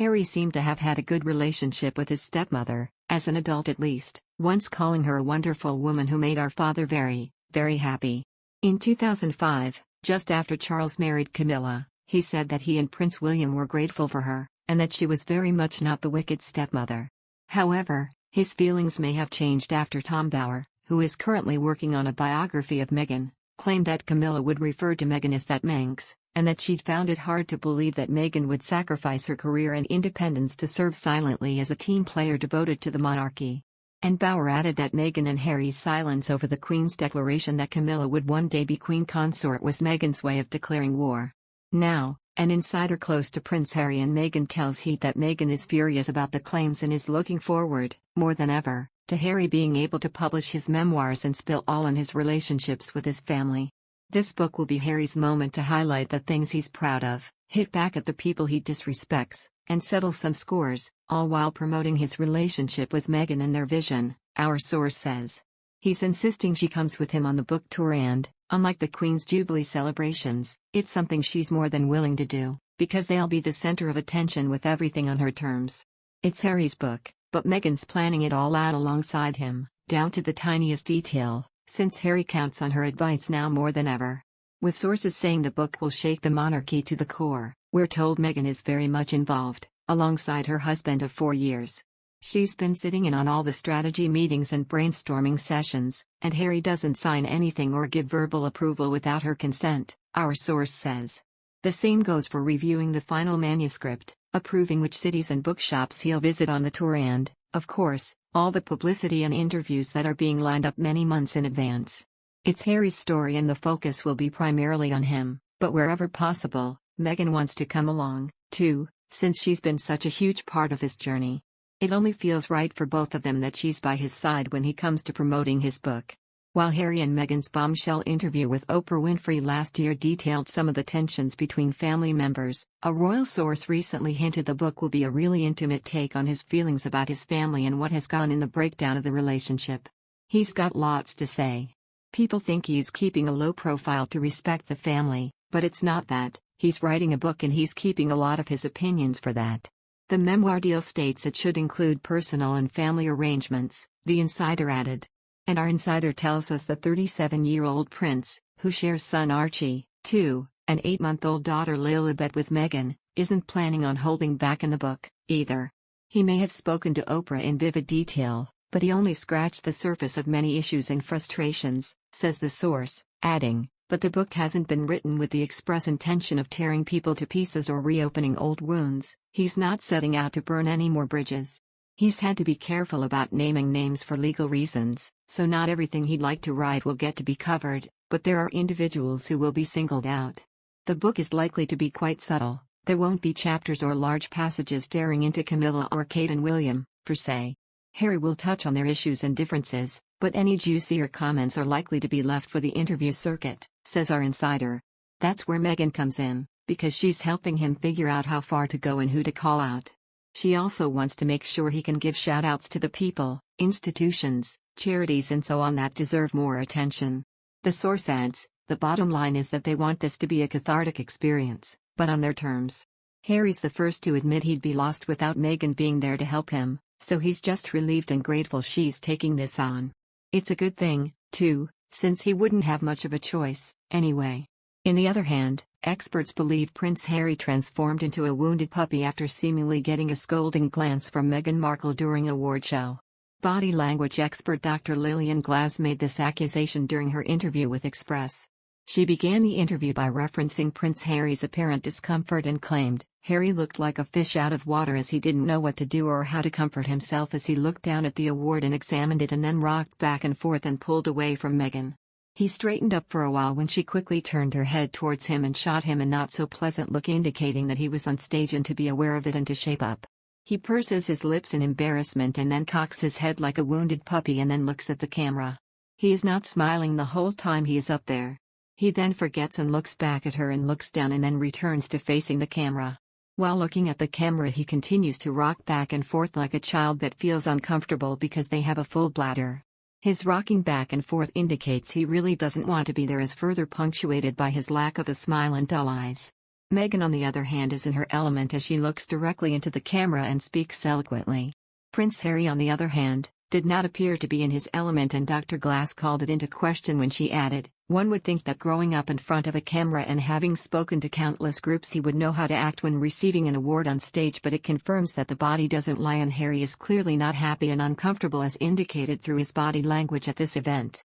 Harry seemed to have had a good relationship with his stepmother, as an adult at least, once calling her a wonderful woman who made our father very, very happy. In 2005, just after Charles married Camilla, he said that he and Prince William were grateful for her, and that she was very much not the wicked stepmother. However, his feelings may have changed after Tom Bower, who is currently working on a biography of Meghan, claimed that Camilla would refer to Meghan as that Manx, and that she'd found it hard to believe that Meghan would sacrifice her career and independence to serve silently as a team player devoted to the monarchy. And Bower added that Meghan and Harry's silence over the Queen's declaration that Camilla would one day be Queen Consort was Meghan's way of declaring war. Now, an insider close to Prince Harry and Meghan tells Heat that Meghan is furious about the claims and is looking forward, more than ever, to Harry being able to publish his memoirs and spill all on his relationships with his family. This book will be Harry's moment to highlight the things he's proud of, hit back at the people he disrespects, and settle some scores, all while promoting his relationship with Meghan and their vision, our source says. He's insisting she comes with him on the book tour and, unlike the Queen's Jubilee celebrations, it's something she's more than willing to do, because they'll be the center of attention with everything on her terms. It's Harry's book, but Meghan's planning it all out alongside him, down to the tiniest detail, since Harry counts on her advice now more than ever. With sources saying the book will shake the monarchy to the core, we're told Meghan is very much involved, alongside her husband of 4 years. She's been sitting in on all the strategy meetings and brainstorming sessions, and Harry doesn't sign anything or give verbal approval without her consent, our source says. The same goes for reviewing the final manuscript, approving which cities and bookshops he'll visit on the tour and, of course, all the publicity and interviews that are being lined up many months in advance. It's Harry's story and the focus will be primarily on him, but wherever possible, Meghan wants to come along, too, since she's been such a huge part of his journey. It only feels right for both of them that she's by his side when he comes to promoting his book. While Harry and Meghan's bombshell interview with Oprah Winfrey last year detailed some of the tensions between family members, a royal source recently hinted the book will be a really intimate take on his feelings about his family and what has gone in the breakdown of the relationship. He's got lots to say. People think he's keeping a low profile to respect the family, but it's not that. He's writing a book and he's keeping a lot of his opinions for that. The memoir deal states it should include personal and family arrangements, the insider added. And our insider tells us the 37-year-old prince, who shares son Archie, too, and 8-month-old daughter Lilibet with Meghan, isn't planning on holding back in the book, either. He may have spoken to Oprah in vivid detail, but he only scratched the surface of many issues and frustrations, says the source, adding, but the book hasn't been written with the express intention of tearing people to pieces or reopening old wounds. He's not setting out to burn any more bridges. He's had to be careful about naming names for legal reasons, so not everything he'd like to write will get to be covered, but there are individuals who will be singled out. The book is likely to be quite subtle. There won't be chapters or large passages staring into Camilla or Kate and William, per se. Harry will touch on their issues and differences, but any juicier comments are likely to be left for the interview circuit, says our insider. That's where Meghan comes in, because she's helping him figure out how far to go and who to call out. She also wants to make sure he can give shout-outs to the people, institutions, charities and so on that deserve more attention. The source adds, the bottom line is that they want this to be a cathartic experience, but on their terms. Harry's the first to admit he'd be lost without Meghan being there to help him, so he's just relieved and grateful she's taking this on. It's a good thing, too, since he wouldn't have much of a choice, anyway. On the other hand, experts believe Prince Harry transformed into a wounded puppy after seemingly getting a scolding glance from Meghan Markle during an award show. Body language expert Dr. Lillian Glass made this accusation during her interview with Express. She began the interview by referencing Prince Harry's apparent discomfort and claimed, Harry looked like a fish out of water as he didn't know what to do or how to comfort himself as he looked down at the award and examined it and then rocked back and forth and pulled away from Meghan. He straightened up for a while when she quickly turned her head towards him and shot him a not-so-pleasant look indicating that he was on stage and to be aware of it and to shape up. He purses his lips in embarrassment and then cocks his head like a wounded puppy and then looks at the camera. He is not smiling the whole time he is up there. He then forgets and looks back at her and looks down and then returns to facing the camera. While looking at the camera he continues to rock back and forth like a child that feels uncomfortable because they have a full bladder. His rocking back and forth indicates he really doesn't want to be there, as further punctuated by his lack of a smile and dull eyes. Meghan, on the other hand, is in her element as she looks directly into the camera and speaks eloquently. Prince Harry, on the other hand, did not appear to be in his element, and Dr. Glass called it into question when she added, "One would think that growing up in front of a camera and having spoken to countless groups he would know how to act when receiving an award on stage, but it confirms that the body doesn't lie, and Harry is clearly not happy and uncomfortable as indicated through his body language at this event."